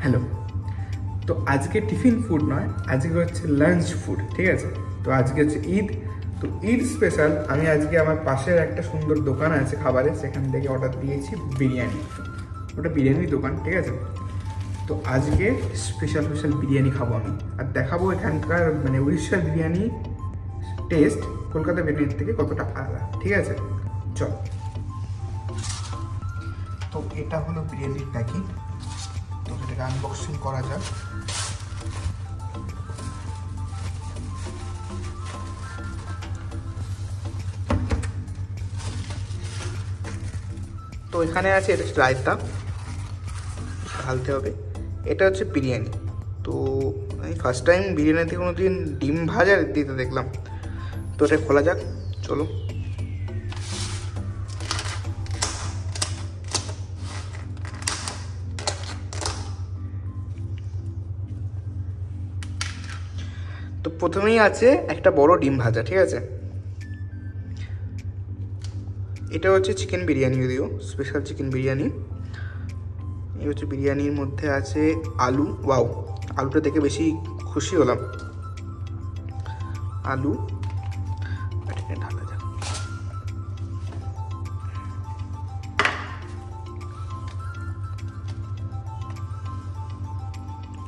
Hello. তো আজকে tiffin food নয়, আজকে হচ্ছে লাঞ্চ ফুড, ঠিক আছে? তো আজকে হচ্ছে ঈদ। তো ঈদ স্পেশাল আমি আজকে আমার পাশের একটা সুন্দর দোকান আছে খাবারের, সেখান থেকে অর্ডার দিয়েছি বিরিয়ানি। ওটা বিরিয়ানির দোকান, ঠিক আছে? তো আজকে স্পেশাল বিরিয়ানি খাবো আমি, আর দেখাবো এখানকার মানে উড়িষ্যার বিরিয়ানি টেস্ট কলকাতা বিরিয়ানির থেকে কতটা আলাদা, ঠিক আছে? চল। তো এটা হলো বিরিয়ানির প্যাকিং, তো এটাকে আনবক্সিং করা যাক। তো এখানে আছে এটা রায়তা ঢালতে হবে। এটা হচ্ছে বিরিয়ানি। তো আমি ফার্স্ট টাইম বিরিয়ানিতে কোনো দিন ডিম ভাজা দিতে দেখলাম। তো এটা খোলা যাক, চলো। তো প্রথমেই আছে একটা বড় ডিম ভাজা, ঠিক আছে? এটা হচ্ছে চিকেন বিরিয়ানি, যদিও স্পেশাল চিকেন বিরিয়ানি। এই হচ্ছে বিরিয়ানির মধ্যে আছে আলু। ওয়াও, আলুটা দেখে বেশি খুশি হলাম। আলু এটাকে ঢালা যাক।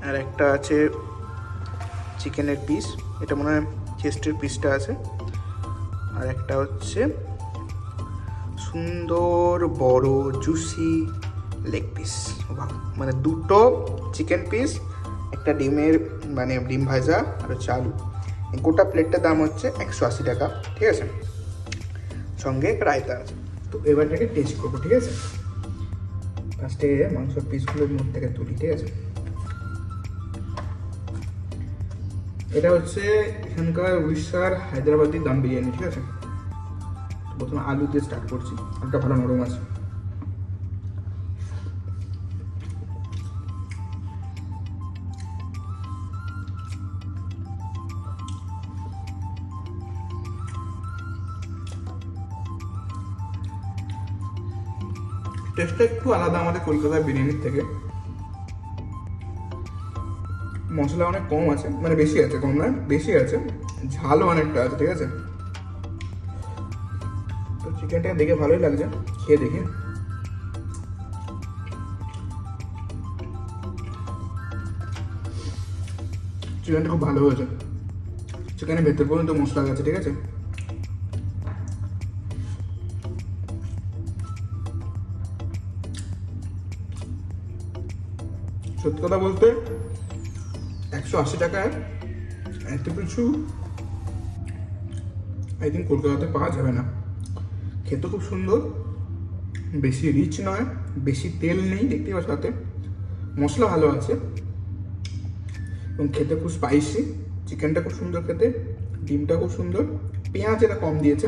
আর একটা আছে চিকেনের পিস, এটা মনে হয় চেস্টের পিসটা আছে। আর একটা হচ্ছে সুন্দর বড় জুসি লেগ পিস। মানে দুটো চিকেন পিস, একটা ডিমের মানে ডিম ভাজা আর হচ্ছে আলু। গোটা প্লেটটার দাম হচ্ছে 180 টাকা, ঠিক আছে? সঙ্গে রায়তা আছে। তো এবার এটাকে টেস্ট করবো, ঠিক আছে? ফার্স্টে মাংসের পিসগুলোর মধ্যে থেকে তুলি, ঠিক আছে? এটা হচ্ছে এখানকার উড়িষ্যার হায়দ্রাবাদি দাম বিরিয়ানি, ঠিক আছে? প্রথমে আলু দিয়ে স্টার্ট করছি, আলুটা ভালো নরম আছে। টেস্টটা একটু আলাদা আমাদের কলকাতার বিরিয়ানির থেকে। মশলা অনেক কম আছে, মানে বেশি আছে, কম নয় বেশি আছে। ঝালও অনেকটা আছে, ঠিক আছে? তো চিকেনটা দেখে ভালোই লাগছে, খেয়ে দেখি। চিকেনটা খুব ভালো হয়েছে। চিকেনের ভেতর পর্যন্ত মশলা গেছে, ঠিক আছে? সত্যি কথা বলতে 180 টাকায় এত কিছু আই থিঙ্ক কলকাতাতে পাওয়া যাবে না। খেতে খুব সুন্দর, বেশি রিচ নয়, বেশি তেল নেই, দেখতে পাচ্ছ। সাথে মশলা ভালো আছে এবং খেতে খুব স্পাইসি। চিকেনটা খুব সুন্দর খেতে, ডিমটা খুব সুন্দর, পেঁয়াজ এটা কম দিয়েছে,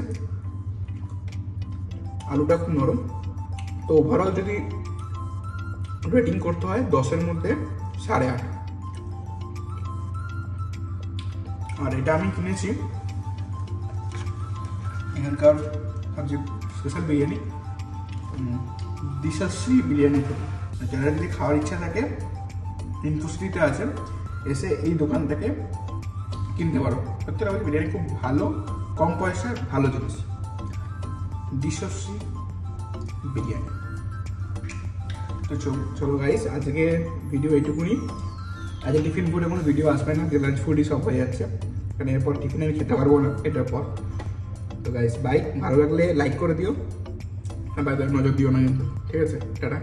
আলুটা খুব নরম। তো ওভারঅল যদি রেটিং করতে হয় 10-এর মধ্যে 8.5। আর এটা আমি কিনেছি এখানকার যে স্পেশাল বিরিয়ানি দিশাশ্রী বিরিয়ানি থেকে। যারা যদি খাওয়ার ইচ্ছা থাকে ইনফোসিটিতে আছে, এসে এই দোকান থেকে কিনতে পারো। প্রত্যেকটা বিরিয়ানি খুব ভালো, কম পয়সায় ভালো জিনিস। দিশাশ্রী বিরিয়ানি। তো চলো গাইস, আজকে ভিডিও এইটুকুনি। আজকে টিফিন ফুডে কোনো ভিডিও আসবে না, যে লাঞ্চ ফুডই সব হয়ে যাচ্ছে, কারণ এরপর টিফিন আমি খেতে পারবো না এটার পর। তো গাইস বাই, ভালো লাগলে লাইক করে দিও, আর বাই বাই, নজর দিও না কিন্তু, ঠিক আছে? টাটা।